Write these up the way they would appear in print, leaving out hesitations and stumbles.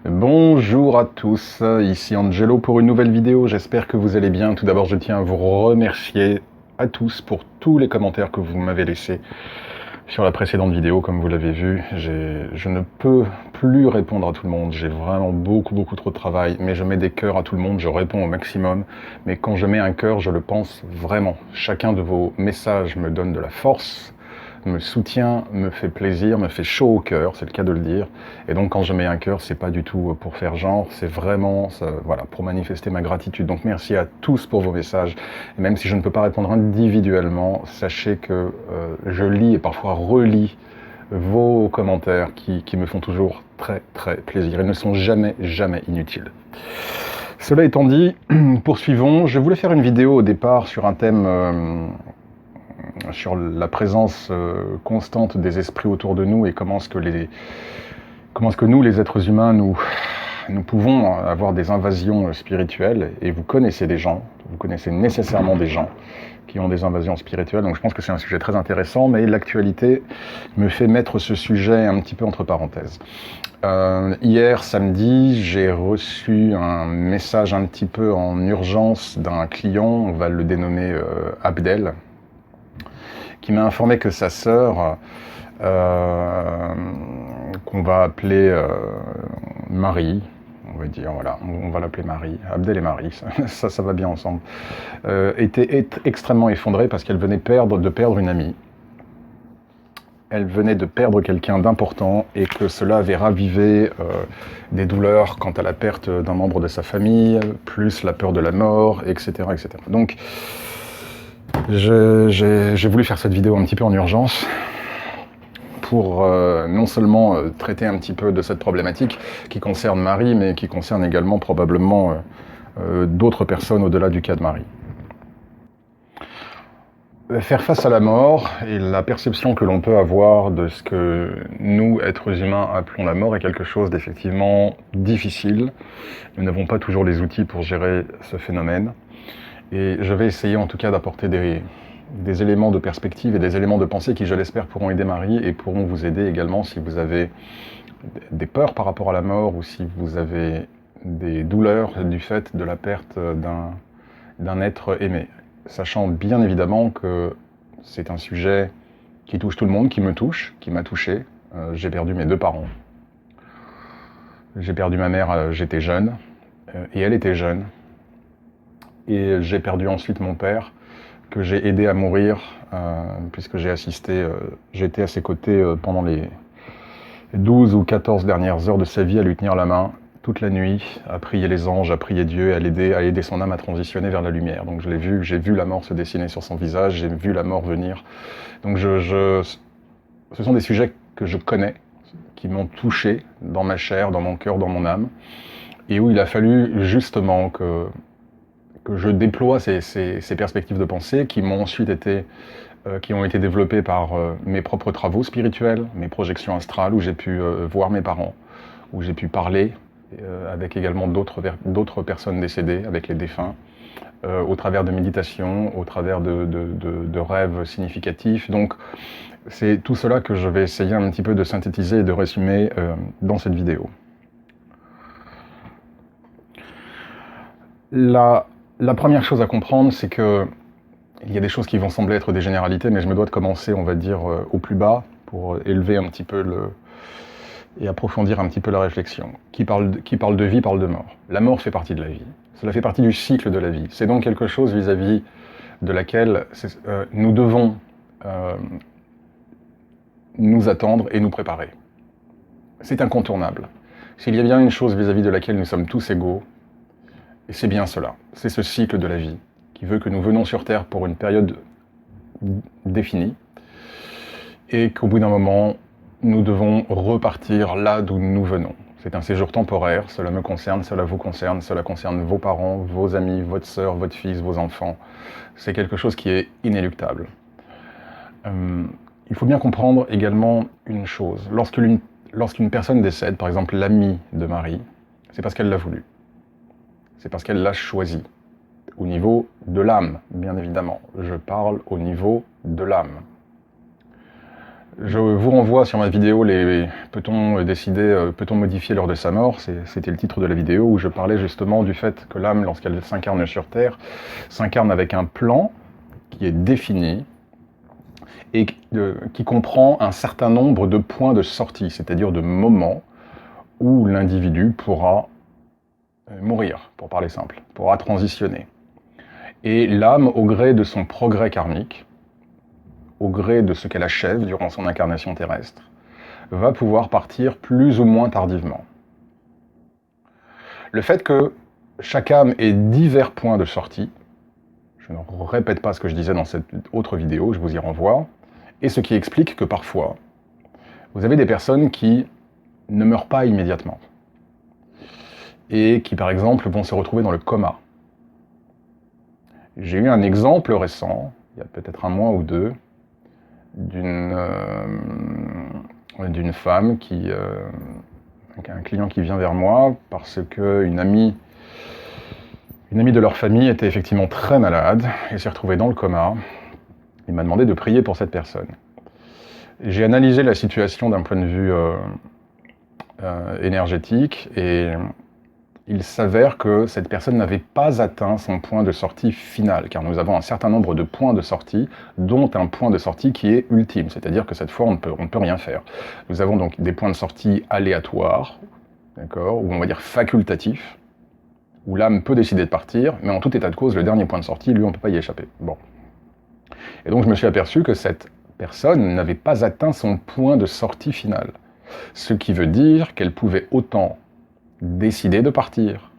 Bonjour à tous, ici Angelo pour une nouvelle vidéo, j'espère que vous allez bien. Tout d'abord je tiens à vous remercier à tous pour tous les commentaires que vous m'avez laissés sur la précédente vidéo. Comme vous l'avez vu, je ne peux plus répondre à tout le monde, j'ai vraiment beaucoup trop de travail, mais je mets des cœurs à tout le monde, je réponds au maximum, mais quand je mets un cœur, je le pense vraiment. Chacun de vos messages me donne de la force, me soutient, me fait plaisir, me fait chaud au cœur, c'est le cas de le dire. Et donc quand je mets un cœur, c'est pas du tout pour faire genre, c'est vraiment ça, voilà, pour manifester ma gratitude. Donc merci à tous pour vos messages. Et même si je ne peux pas répondre individuellement, sachez que je lis et parfois relis vos commentaires qui me font toujours très plaisir. Ils ne sont jamais inutiles. Cela étant dit, poursuivons. Je voulais faire une vidéo au départ sur un thème sur la présence constante des esprits autour de nous et comment est-ce que nous, les êtres humains, nous pouvons avoir des invasions spirituelles. Et vous connaissez des gens, vous connaissez nécessairement des gens qui ont des invasions spirituelles, donc je pense que c'est un sujet très intéressant, mais l'actualité me fait mettre ce sujet un petit peu entre parenthèses. Hier, samedi, j'ai reçu un message un petit peu en urgence d'un client, on va le dénommer Abdel, qui m'a informé que sa sœur, qu'on va appeler Marie, on va dire, voilà, on va l'appeler Marie, Abdel et Marie, ça va bien ensemble, était extrêmement effondrée parce qu'elle venait de perdre une amie. Elle venait de perdre quelqu'un d'important et que cela avait ravivé des douleurs quant à la perte d'un membre de sa famille, plus la peur de la mort, etc. etc. Donc, j'ai voulu faire cette vidéo un petit peu en urgence pour non seulement traiter un petit peu de cette problématique qui concerne Marie, mais qui concerne également probablement d'autres personnes au-delà du cas de Marie. Faire face à la mort et la perception que l'on peut avoir de ce que nous, êtres humains, appelons la mort est quelque chose d'effectivement difficile. Nous n'avons pas toujours les outils pour gérer ce phénomène. Et je vais essayer en tout cas d'apporter des éléments de perspective et des éléments de pensée qui, je l'espère, pourront aider Marie et pourront vous aider également si vous avez des peurs par rapport à la mort ou si vous avez des douleurs du fait de la perte d'un être aimé. Sachant bien évidemment que c'est un sujet qui touche tout le monde, qui me touche, qui m'a touché. J'ai perdu mes deux parents. J'ai perdu ma mère, j'étais jeune, et elle était jeune. Et j'ai perdu ensuite mon père, que j'ai aidé à mourir, puisque j'ai assisté, j'étais à ses côtés pendant les 12 ou 14 dernières heures de sa vie à lui tenir la main, toute la nuit, à prier les anges, à prier Dieu, à aider son âme à transitionner vers la lumière. Donc je l'ai vu, j'ai vu la mort se dessiner sur son visage, j'ai vu la mort venir. Donc ce sont des sujets que je connais, qui m'ont touché dans ma chair, dans mon cœur, dans mon âme, et où il a fallu justement que je déploie ces perspectives de pensée qui m'ont ensuite été qui ont été développées par mes propres travaux spirituels, mes projections astrales, où j'ai pu voir mes parents, où j'ai pu parler avec également d'autres personnes décédées, avec les défunts, au travers de méditations, au travers de rêves significatifs. Donc c'est tout cela que je vais essayer un petit peu de synthétiser et de résumer dans cette vidéo. La première chose à comprendre, c'est que il y a des choses qui vont sembler être des généralités, mais je me dois de commencer, on va dire, au plus bas, pour élever un petit peu et approfondir un petit peu la réflexion. Qui parle de vie parle de mort. La mort fait partie de la vie. Cela fait partie du cycle de la vie. C'est donc quelque chose vis-à-vis de laquelle nous devons nous attendre et nous préparer. C'est incontournable. S'il y a bien une chose vis-à-vis de laquelle nous sommes tous égaux, et c'est bien cela, c'est ce cycle de la vie, qui veut que nous venons sur Terre pour une période définie, et qu'au bout d'un moment, nous devons repartir là d'où nous venons. C'est un séjour temporaire, cela me concerne, cela vous concerne, cela concerne vos parents, vos amis, votre sœur, votre fils, vos enfants. C'est quelque chose qui est inéluctable. Il faut bien comprendre également une chose. Lorsqu'une personne décède, par exemple l'amie de Marie, c'est parce qu'elle l'a voulu. C'est parce qu'elle l'a choisi. Au niveau de l'âme, bien évidemment. Je parle au niveau de l'âme. Je vous renvoie sur ma vidéo peut-on décider, peut-on modifier l'heure de sa mort? C'était le titre de la vidéo où je parlais justement du fait que l'âme, lorsqu'elle s'incarne sur Terre, s'incarne avec un plan qui est défini et qui comprend un certain nombre de points de sortie, c'est-à-dire de moments où l'individu pourra mourir, pour parler simple, pourra transitionner. Et l'âme, au gré de son progrès karmique, au gré de ce qu'elle achève durant son incarnation terrestre, va pouvoir partir plus ou moins tardivement. Le fait que chaque âme ait divers points de sortie, je ne répète pas ce que je disais dans cette autre vidéo, je vous y renvoie, et ce qui explique que parfois, vous avez des personnes qui ne meurent pas immédiatement, et qui par exemple vont se retrouver dans le coma. J'ai eu un exemple récent, il y a peut-être un mois ou deux, d'une femme un client qui vient vers moi parce qu'une amie de leur famille était effectivement très malade et s'est retrouvée dans le coma. Il m'a demandé de prier pour cette personne. J'ai analysé la situation d'un point de vue énergétique et il s'avère que cette personne n'avait pas atteint son point de sortie final, car nous avons un certain nombre de points de sortie, dont un point de sortie qui est ultime, c'est-à-dire que cette fois, on ne peut rien faire. Nous avons donc des points de sortie aléatoires, d'accord, ou on va dire facultatifs, où l'âme peut décider de partir, mais en tout état de cause, le dernier point de sortie, lui, on ne peut pas y échapper. Bon. Et donc, je me suis aperçu que cette personne n'avait pas atteint son point de sortie final, ce qui veut dire qu'elle pouvait autant décider de partir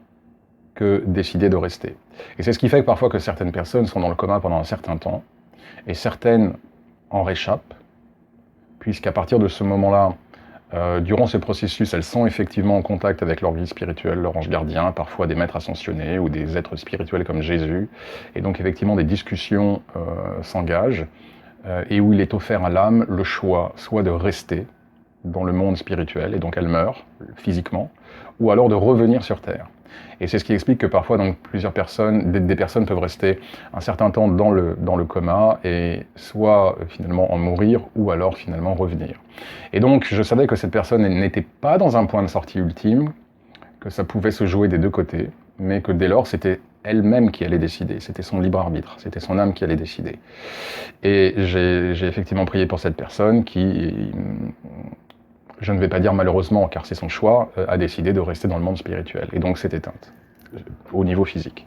que décider de rester. Et c'est ce qui fait que parfois que certaines personnes sont dans le coma pendant un certain temps, et certaines en réchappent, puisqu'à partir de ce moment-là, durant ce processus, elles sont effectivement en contact avec leur guide spirituel, leur ange gardien, parfois des maîtres ascensionnés ou des êtres spirituels comme Jésus, et donc effectivement des discussions s'engagent, et où il est offert à l'âme le choix soit de rester dans le monde spirituel, et donc elle meurt physiquement, ou alors de revenir sur Terre. Et c'est ce qui explique que parfois donc, plusieurs personnes, des personnes peuvent rester un certain temps dans le coma, et soit finalement en mourir, ou alors finalement revenir. Et donc je savais que cette personne n'était pas dans un point de sortie ultime, que ça pouvait se jouer des deux côtés, mais que dès lors c'était elle-même qui allait décider, c'était son libre arbitre, c'était son âme qui allait décider. Et j'ai effectivement prié pour cette personne qui, je ne vais pas dire malheureusement, car c'est son choix, a décidé de rester dans le monde spirituel. Et donc s'est éteinte, au niveau physique.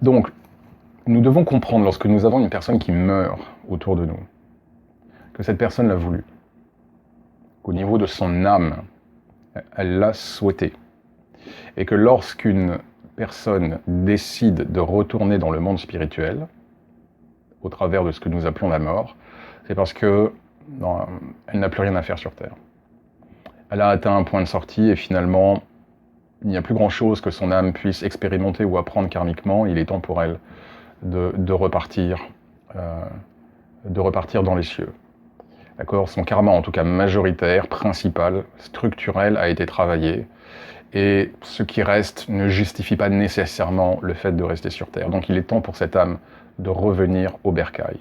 Donc, nous devons comprendre, lorsque nous avons une personne qui meurt autour de nous, que cette personne l'a voulu, qu'au niveau de son âme, elle l'a souhaité. Et que lorsqu'une personne décide de retourner dans le monde spirituel, au travers de ce que nous appelons la mort, c'est parce que elle n'a plus rien à faire sur Terre. Elle a atteint un point de sortie et finalement, il n'y a plus grand-chose que son âme puisse expérimenter ou apprendre karmiquement. Il est temps pour elle de repartir dans les cieux. D'accord ? Son karma, en tout cas majoritaire, principal, structurel, a été travaillé. Et ce qui reste ne justifie pas nécessairement le fait de rester sur Terre. Donc il est temps pour cette âme de revenir au bercail.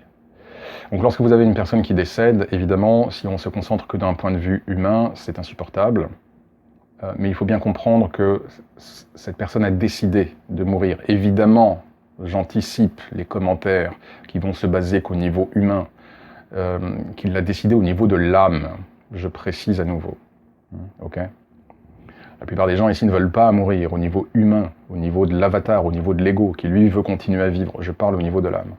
Donc lorsque vous avez une personne qui décède, évidemment, si on se concentre que d'un point de vue humain, c'est insupportable. Mais il faut bien comprendre que cette personne a décidé de mourir. Évidemment, j'anticipe les commentaires qui vont se baser qu'au niveau humain, qu'il l'a décidé au niveau de l'âme. Je précise à nouveau. Ok ? La plupart des gens ici ne veulent pas mourir au niveau humain, au niveau de l'avatar, au niveau de l'ego, qui lui veut continuer à vivre. Je parle au niveau de l'âme.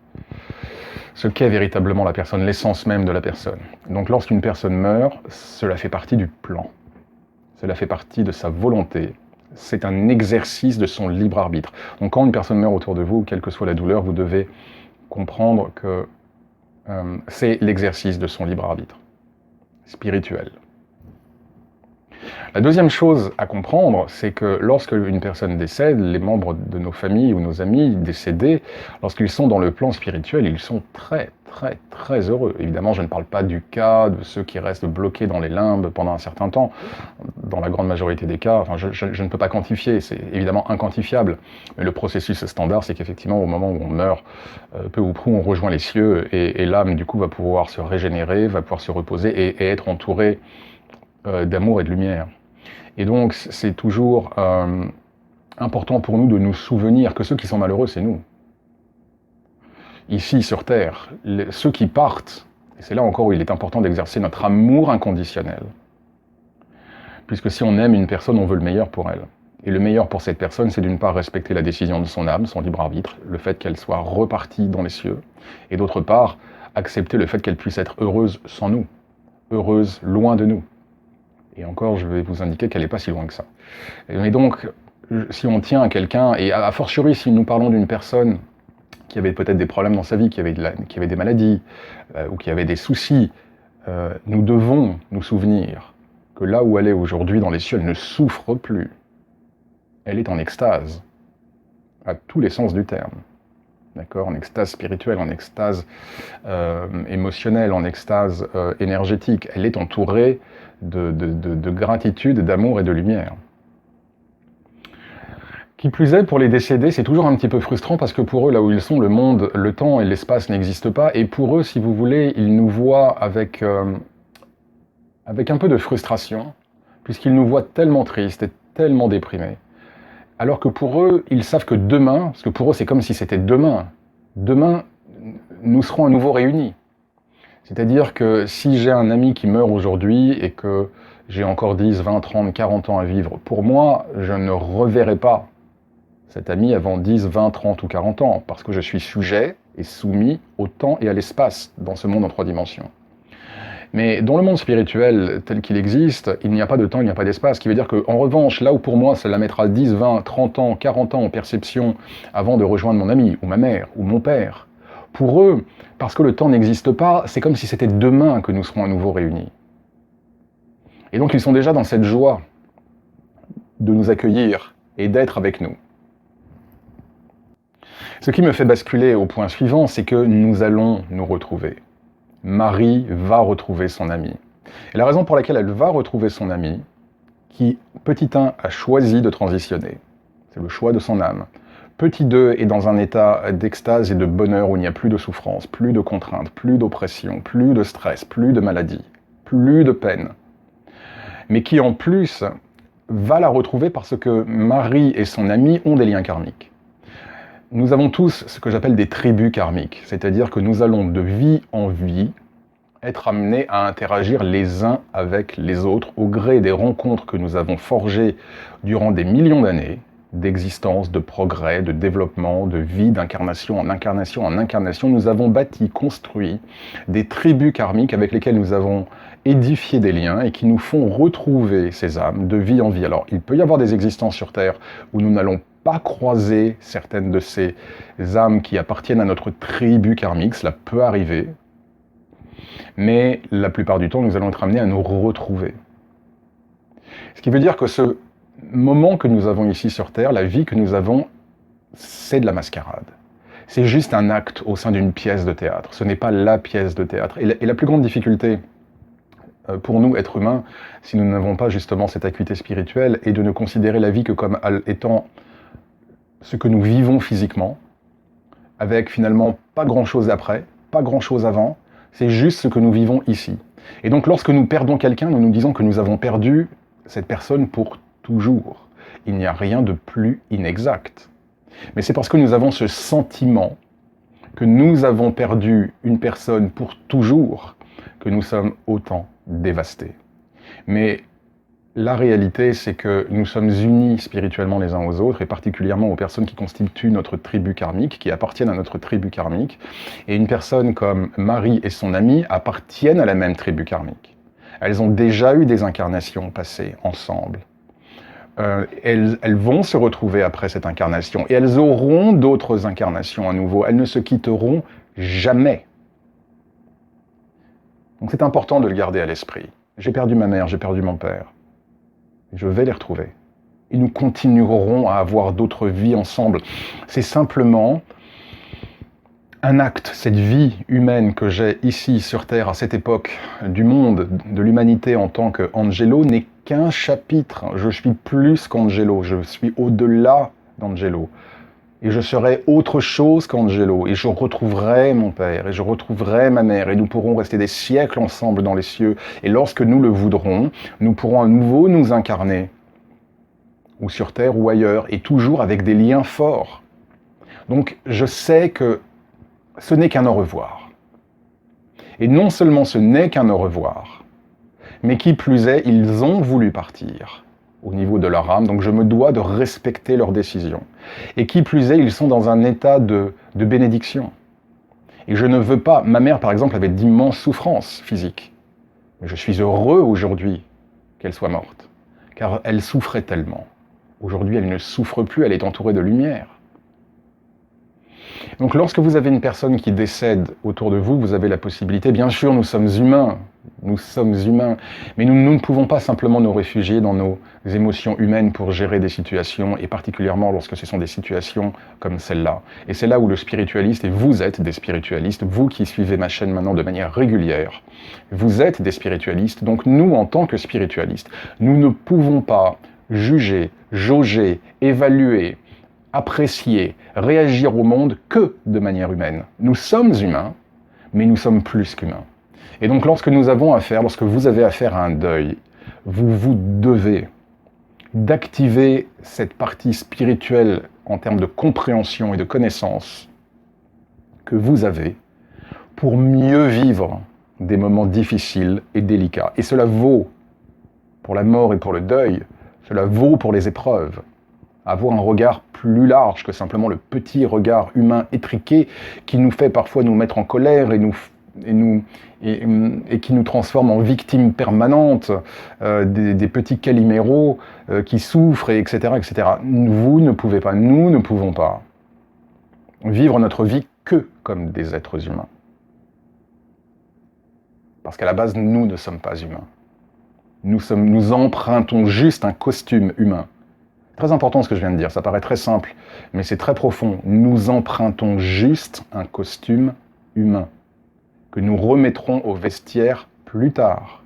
Ce qu'est véritablement la personne, l'essence même de la personne. Donc lorsqu'une personne meurt, cela fait partie du plan. Cela fait partie de sa volonté. C'est un exercice de son libre arbitre. Donc quand une personne meurt autour de vous, quelle que soit la douleur, vous devez comprendre que c'est l'exercice de son libre arbitre spirituel. La deuxième chose à comprendre, c'est que lorsque une personne décède, les membres de nos familles ou nos amis décédés, lorsqu'ils sont dans le plan spirituel, ils sont très très très heureux. Évidemment, je ne parle pas du cas de ceux qui restent bloqués dans les limbes pendant un certain temps. Dans la grande majorité des cas, enfin, je ne peux pas quantifier, c'est évidemment inquantifiable. Mais le processus standard, c'est qu'effectivement, au moment où on meurt, peu ou prou, on rejoint les cieux et l'âme, du coup, va pouvoir se régénérer, va pouvoir se reposer et être entourée d'amour et de lumière. Et donc, c'est toujours important pour nous de nous souvenir que ceux qui sont malheureux, c'est nous. Ici, sur Terre, ceux qui partent, et c'est là encore où il est important d'exercer notre amour inconditionnel, puisque si on aime une personne, on veut le meilleur pour elle. Et le meilleur pour cette personne, c'est d'une part respecter la décision de son âme, son libre arbitre, le fait qu'elle soit repartie dans les cieux, et d'autre part, accepter le fait qu'elle puisse être heureuse sans nous, heureuse loin de nous. Et encore, je vais vous indiquer qu'elle n'est pas si loin que ça. Mais donc, si on tient à quelqu'un, et a fortiori si nous parlons d'une personne qui avait peut-être des problèmes dans sa vie, qui avait des maladies, ou qui avait des soucis, nous devons nous souvenir que là où elle est aujourd'hui dans les cieux, elle ne souffre plus. Elle est en extase, à tous les sens du terme. D'accord, en extase spirituelle, en extase émotionnelle, en extase énergétique. Elle est entourée de gratitude, d'amour et de lumière. Qui plus est, pour les décédés, c'est toujours un petit peu frustrant parce que pour eux, là où ils sont, le monde, le temps et l'espace n'existent pas. Et pour eux, si vous voulez, ils nous voient avec un peu de frustration, puisqu'ils nous voient tellement tristes et tellement déprimés. Alors que pour eux, ils savent que demain, parce que pour eux, c'est comme si c'était demain, nous serons à nouveau réunis. C'est-à-dire que si j'ai un ami qui meurt aujourd'hui et que j'ai encore 10, 20, 30, 40 ans à vivre, pour moi, je ne reverrai pas cet ami avant 10, 20, 30 ou 40 ans, parce que je suis sujet et soumis au temps et à l'espace dans ce monde en 3 dimensions. Mais dans le monde spirituel tel qu'il existe, il n'y a pas de temps, il n'y a pas d'espace, ce qui veut dire qu'en revanche, là où pour moi cela mettra 10, 20, 30 ans, 40 ans en perception avant de rejoindre mon ami, ou ma mère, ou mon père, pour eux, parce que le temps n'existe pas, c'est comme si c'était demain que nous serons à nouveau réunis. Et donc ils sont déjà dans cette joie de nous accueillir et d'être avec nous. Ce qui me fait basculer au point suivant, c'est que nous allons nous retrouver. Marie va retrouver son ami. Et la raison pour laquelle elle va retrouver son ami, qui, petit 1, a choisi de transitionner, c'est le choix de son âme. Petit 2 est dans un état d'extase et de bonheur où il n'y a plus de souffrance, plus de contraintes, plus d'oppression, plus de stress, plus de maladie, plus de peine. Mais qui en plus va la retrouver parce que Marie et son ami ont des liens karmiques. Nous avons tous ce que j'appelle des tribus karmiques, c'est-à-dire que nous allons de vie en vie être amenés à interagir les uns avec les autres au gré des rencontres que nous avons forgées durant des millions d'années, d'existence, de progrès, de développement, de vie, d'incarnation en incarnation en incarnation. Nous avons bâti, construit des tribus karmiques avec lesquelles nous avons édifié des liens et qui nous font retrouver ces âmes de vie en vie. Alors, il peut y avoir des existences sur Terre où nous n'allons pas croiser certaines de ces âmes qui appartiennent à notre tribu karmique, cela peut arriver, mais la plupart du temps, nous allons être amenés à nous retrouver. Ce qui veut dire que ce moment que nous avons ici sur Terre, la vie que nous avons, c'est de la mascarade. C'est juste un acte au sein d'une pièce de théâtre. Ce n'est pas la pièce de théâtre. Et la plus grande difficulté pour nous, êtres humains, si nous n'avons pas justement cette acuité spirituelle, est de ne considérer la vie que comme étant ce que nous vivons physiquement, avec finalement pas grand-chose après, pas grand-chose avant, c'est juste ce que nous vivons ici. Et donc lorsque nous perdons quelqu'un, nous nous disons que nous avons perdu cette personne pour toujours. Il n'y a rien de plus inexact. Mais c'est parce que nous avons ce sentiment que nous avons perdu une personne pour toujours que nous sommes autant dévastés. Mais la réalité, c'est que nous sommes unis spirituellement les uns aux autres, et particulièrement aux personnes qui constituent notre tribu karmique, qui appartiennent à notre tribu karmique. Et une personne comme Marie et son ami appartiennent à la même tribu karmique. Elles ont déjà eu des incarnations passées ensemble. Elles vont se retrouver après cette incarnation, et elles auront d'autres incarnations à nouveau. Elles ne se quitteront jamais. Donc c'est important de le garder à l'esprit. J'ai perdu ma mère, j'ai perdu mon père. Je vais les retrouver. Et nous continuerons à avoir d'autres vies ensemble. C'est simplement un acte, cette vie humaine que j'ai ici sur Terre à cette époque du monde, de l'humanité en tant qu'Angelo, n'est qu'un chapitre. Je suis plus qu'Angelo, je suis au-delà d'Angelo. Et je serai autre chose qu'Angelo, et je retrouverai mon père, et je retrouverai ma mère, et nous pourrons rester des siècles ensemble dans les cieux. Et lorsque nous le voudrons, nous pourrons à nouveau nous incarner, ou sur Terre ou ailleurs, et toujours avec des liens forts. Donc je sais que ce n'est qu'un au revoir. Et non seulement ce n'est qu'un au revoir, mais qui plus est, ils ont voulu partir au niveau de leur âme, donc je me dois de respecter leurs décisions. Et qui plus est, ils sont dans un état de bénédiction. Et je ne veux pas... Ma mère, par exemple, avait d'immenses souffrances physiques. Mais je suis heureux aujourd'hui qu'elle soit morte, car elle souffrait tellement. Aujourd'hui, elle ne souffre plus, elle est entourée de lumière. Donc lorsque vous avez une personne qui décède autour de vous, vous avez la possibilité, bien sûr, nous sommes humains, mais nous ne pouvons pas simplement nous réfugier dans nos émotions humaines pour gérer des situations, et particulièrement lorsque ce sont des situations comme celle-là. Et c'est là où le spiritualiste, et vous êtes des spiritualistes, vous qui suivez ma chaîne maintenant de manière régulière, vous êtes des spiritualistes, donc nous, en tant que spiritualistes, nous ne pouvons pas juger, jauger, évaluer, apprécier, réagir au monde que de manière humaine. Nous sommes humains, mais nous sommes plus qu'humains. Et donc lorsque nous avons affaire, lorsque vous avez affaire à un deuil, vous vous devez d'activer cette partie spirituelle en termes de compréhension et de connaissance que vous avez pour mieux vivre des moments difficiles et délicats. Et cela vaut pour la mort et pour le deuil, cela vaut pour les épreuves. Avoir un regard plus large que simplement le petit regard humain étriqué qui nous fait parfois nous mettre en colère et qui nous transforme en victimes permanentes, des petits caliméros qui souffrent, etc., etc. Vous ne pouvez pas, nous ne pouvons pas vivre notre vie que comme des êtres humains. Parce qu'à la base, nous ne sommes pas humains. Nous empruntons juste un costume humain. Très important ce que je viens de dire, ça paraît très simple, mais c'est très profond. Nous empruntons juste un costume humain, que nous remettrons au vestiaire plus tard.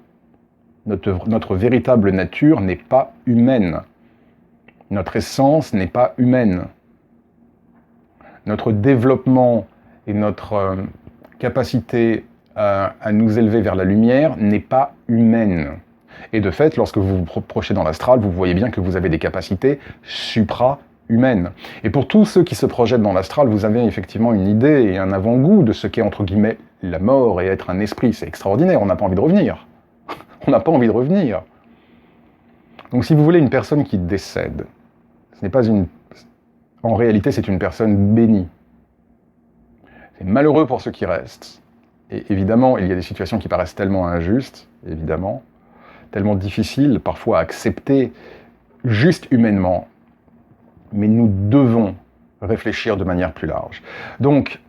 Notre véritable nature n'est pas humaine. Notre essence n'est pas humaine. Notre développement et notre capacité à nous élever vers la lumière n'est pas humaine. Et de fait, lorsque vous vous prochez dans l'astral, vous voyez bien que vous avez des capacités supra-humaines. Et pour tous ceux qui se projettent dans l'astral, vous avez effectivement une idée et un avant-goût de ce qu'est, entre guillemets, la mort et être un esprit. C'est extraordinaire, on n'a pas envie de revenir. On n'a pas envie de revenir. Donc si vous voulez une personne qui décède, ce n'est pas une... En réalité, c'est une personne bénie. C'est malheureux pour ceux qui restent. Et évidemment, il y a des situations qui paraissent tellement injustes, évidemment, tellement difficiles parfois à accepter juste humainement. Mais nous devons réfléchir de manière plus large. Donc,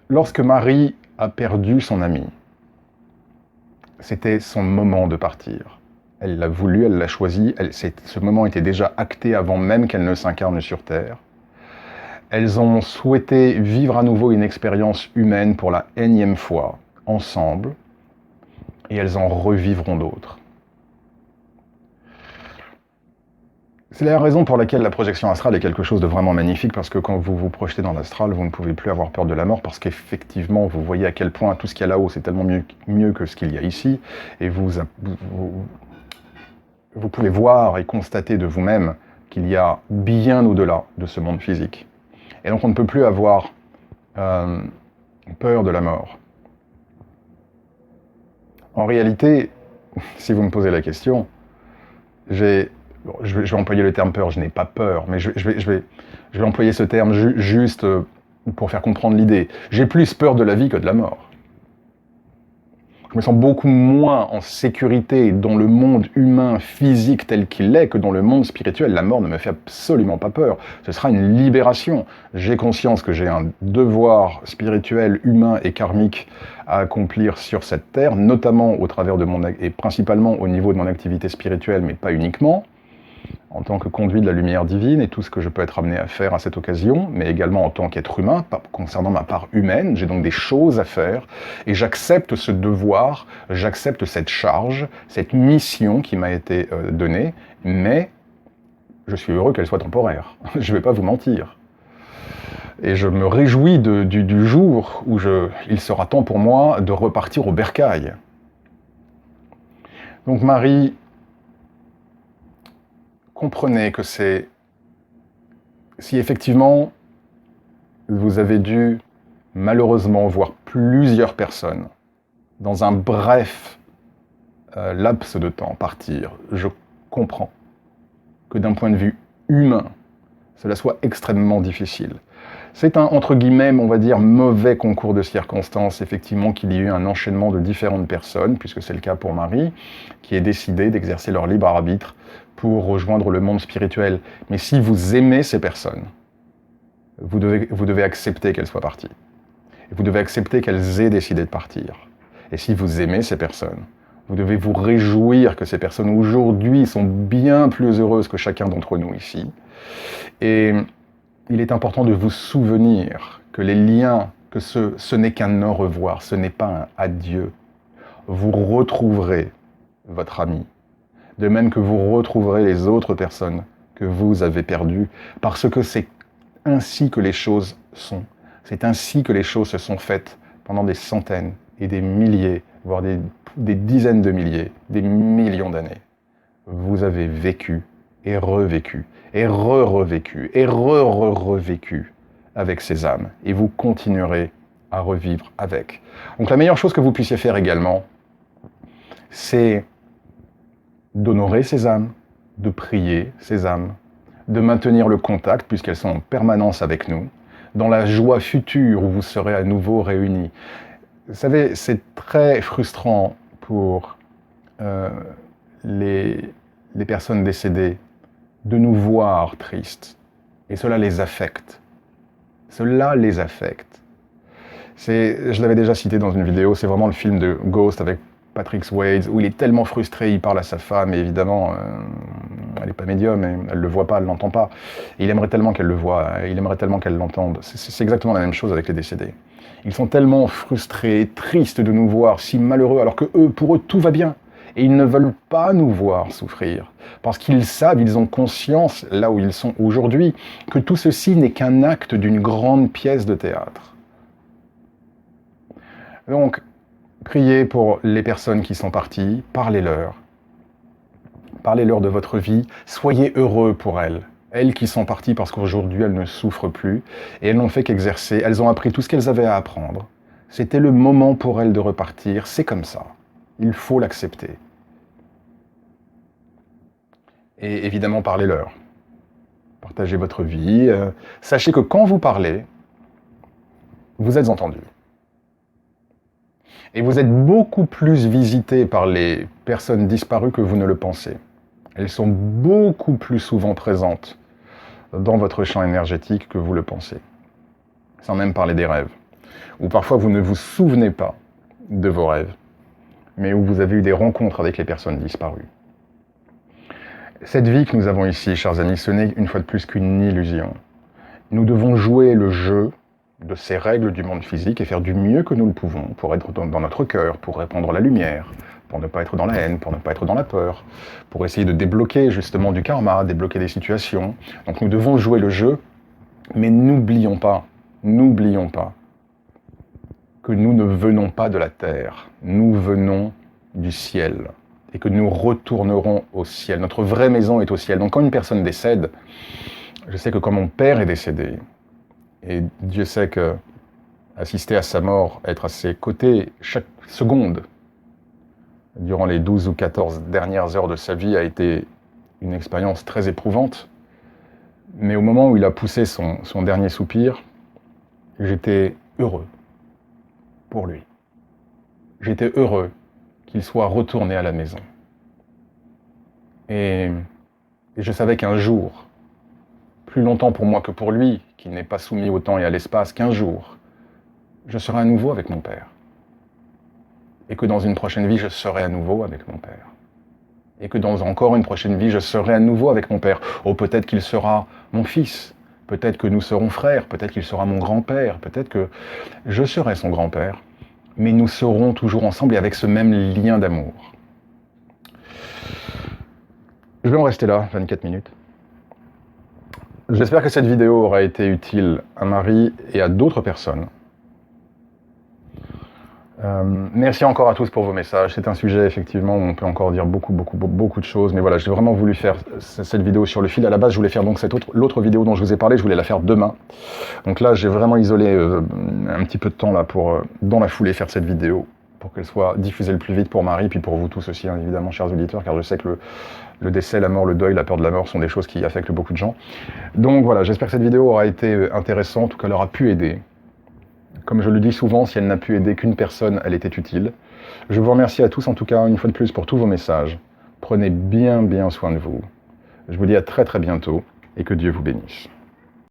lorsque Marie a perdu son ami, c'était son moment de partir. Elle l'a voulu, elle l'a choisi, ce moment était déjà acté avant même qu'elle ne s'incarne sur Terre. Elles ont souhaité vivre à nouveau une expérience humaine pour la énième fois, ensemble, et elles en revivront d'autres. C'est la raison pour laquelle la projection astrale est quelque chose de vraiment magnifique, parce que quand vous vous projetez dans l'astral, vous ne pouvez plus avoir peur de la mort, parce qu'effectivement, vous voyez à quel point tout ce qu'il y a là-haut, c'est tellement mieux que ce qu'il y a ici, et vous pouvez voir et constater de vous-même qu'il y a bien au-delà de ce monde physique. Et donc on ne peut plus avoir peur de la mort. En réalité, si vous me posez la question, je vais employer le terme peur, je n'ai pas peur, mais je vais employer ce terme juste pour faire comprendre l'idée. J'ai plus peur de la vie que de la mort. Je me sens beaucoup moins en sécurité dans le monde humain, physique tel qu'il est, que dans le monde spirituel. La mort ne me fait absolument pas peur. Ce sera une libération. J'ai conscience que j'ai un devoir spirituel, humain et karmique à accomplir sur cette terre, notamment au travers de et principalement au niveau de mon activité spirituelle, mais pas uniquement. en tant que conduit de la lumière divine et tout ce que je peux être amené à faire à cette occasion, mais également en tant qu'être humain, concernant ma part humaine, j'ai donc des choses à faire, et j'accepte ce devoir, j'accepte cette charge, cette mission qui m'a été donnée, mais je suis heureux qu'elle soit temporaire. Je ne vais pas vous mentir. Et je me réjouis du jour où il sera temps pour moi de repartir au bercail. Donc Marie, comprenez que si effectivement vous avez dû malheureusement voir plusieurs personnes dans un bref laps de temps partir, je comprends que d'un point de vue humain, cela soit extrêmement difficile. C'est un, entre guillemets, on va dire, mauvais concours de circonstances, effectivement, qu'il y ait eu un enchaînement de différentes personnes, puisque c'est le cas pour Marie, qui est décidé d'exercer leur libre arbitre pour rejoindre le monde spirituel. Mais si vous aimez ces personnes, vous devez accepter qu'elles soient parties. Et vous devez accepter qu'elles aient décidé de partir. Et si vous aimez ces personnes, vous devez vous réjouir que ces personnes aujourd'hui sont bien plus heureuses que chacun d'entre nous ici. Et il est important de vous souvenir que les liens, que ce n'est qu'un au revoir, ce n'est pas un adieu. Vous retrouverez votre ami, de même que vous retrouverez les autres personnes que vous avez perdues, parce que c'est ainsi que les choses sont. C'est ainsi que les choses se sont faites pendant des centaines et des milliers, voire des dizaines de milliers, des millions d'années. Vous avez vécu et revécu, et revécu, et revécu avec ces âmes. Et vous continuerez à revivre avec. Donc la meilleure chose que vous puissiez faire également, c'est d'honorer ces âmes, de prier ces âmes, de maintenir le contact puisqu'elles sont en permanence avec nous, dans la joie future où vous serez à nouveau réunis. Vous savez, c'est très frustrant pour les personnes décédées de nous voir tristes. Et cela les affecte. Cela les affecte. Je l'avais déjà cité dans une vidéo, c'est vraiment le film de Ghost avec Patrick Swayze, où il est tellement frustré, il parle à sa femme, et évidemment, elle n'est pas médium, et elle ne le voit pas, elle ne l'entend pas. Et il aimerait tellement qu'elle le voie, il aimerait tellement qu'elle l'entende. C'est exactement la même chose avec les décédés. Ils sont tellement frustrés, tristes de nous voir si malheureux, alors que pour eux, tout va bien. Et ils ne veulent pas nous voir souffrir, parce qu'ils savent, ils ont conscience, là où ils sont aujourd'hui, que tout ceci n'est qu'un acte d'une grande pièce de théâtre. Donc, priez pour les personnes qui sont parties, parlez-leur. Parlez-leur de votre vie, soyez heureux pour elles. Elles qui sont parties parce qu'aujourd'hui elles ne souffrent plus, et elles n'ont fait qu'exercer, elles ont appris tout ce qu'elles avaient à apprendre. C'était le moment pour elles de repartir, c'est comme ça. Il faut l'accepter. Et évidemment, parlez-leur. Partagez votre vie. Sachez que quand vous parlez, vous êtes entendu. Et vous êtes beaucoup plus visité par les personnes disparues que vous ne le pensez. Elles sont beaucoup plus souvent présentes dans votre champ énergétique que vous le pensez. Sans même parler des rêves. Ou parfois vous ne vous souvenez pas de vos rêves, mais où vous avez eu des rencontres avec les personnes disparues. Cette vie que nous avons ici, chers amis, ce n'est une fois de plus qu'une illusion. Nous devons jouer le jeu de ces règles du monde physique et faire du mieux que nous le pouvons pour être dans notre cœur, pour répandre la lumière, pour ne pas être dans la haine, pour ne pas être dans la peur, pour essayer de débloquer justement du karma, débloquer des situations. Donc nous devons jouer le jeu, mais n'oublions pas que nous ne venons pas de la terre, nous venons du ciel et que nous retournerons au ciel. Notre vraie maison est au ciel. Donc quand une personne décède, je sais que quand mon père est décédé, et Dieu sait que assister à sa mort, être à ses côtés chaque seconde, durant les 12 ou 14 dernières heures de sa vie, a été une expérience très éprouvante. Mais au moment où il a poussé son dernier soupir, j'étais heureux pour lui. J'étais heureux qu'il soit retourné à la maison. Et je savais qu'un jour, plus longtemps pour moi que pour lui, qui n'est pas soumis au temps et à l'espace, qu'un jour, je serai à nouveau avec mon père. Et que dans une prochaine vie, je serai à nouveau avec mon père. et que dans encore une prochaine vie, je serai à nouveau avec mon père. Oh, peut-être qu'il sera mon fils, peut-être que nous serons frères, peut-être qu'il sera mon grand-père, peut-être que je serai son grand-père, mais nous serons toujours ensemble et avec ce même lien d'amour. Je vais en rester là, 24 minutes. J'espère que cette vidéo aura été utile à Marie et à d'autres personnes. Merci encore à tous pour vos messages. C'est un sujet effectivement où on peut encore dire beaucoup de choses. Mais voilà, j'ai vraiment voulu faire cette vidéo sur le fil. À la base, je voulais faire donc l'autre vidéo dont je vous ai parlé. Je voulais la faire demain. Donc là, j'ai vraiment isolé un petit peu de temps là pour, dans la foulée, faire cette vidéo pour qu'elle soit diffusée le plus vite pour Marie, puis pour vous tous aussi, hein, évidemment, chers auditeurs, car je sais que le décès, la mort, le deuil, la peur de la mort sont des choses qui affectent beaucoup de gens. Donc voilà, j'espère que cette vidéo aura été intéressante, en tout cas elle aura pu aider. Comme je le dis souvent, si elle n'a pu aider qu'une personne, elle était utile. Je vous remercie à tous, en tout cas, une fois de plus, pour tous vos messages. Prenez bien soin de vous. Je vous dis à très bientôt, et que Dieu vous bénisse.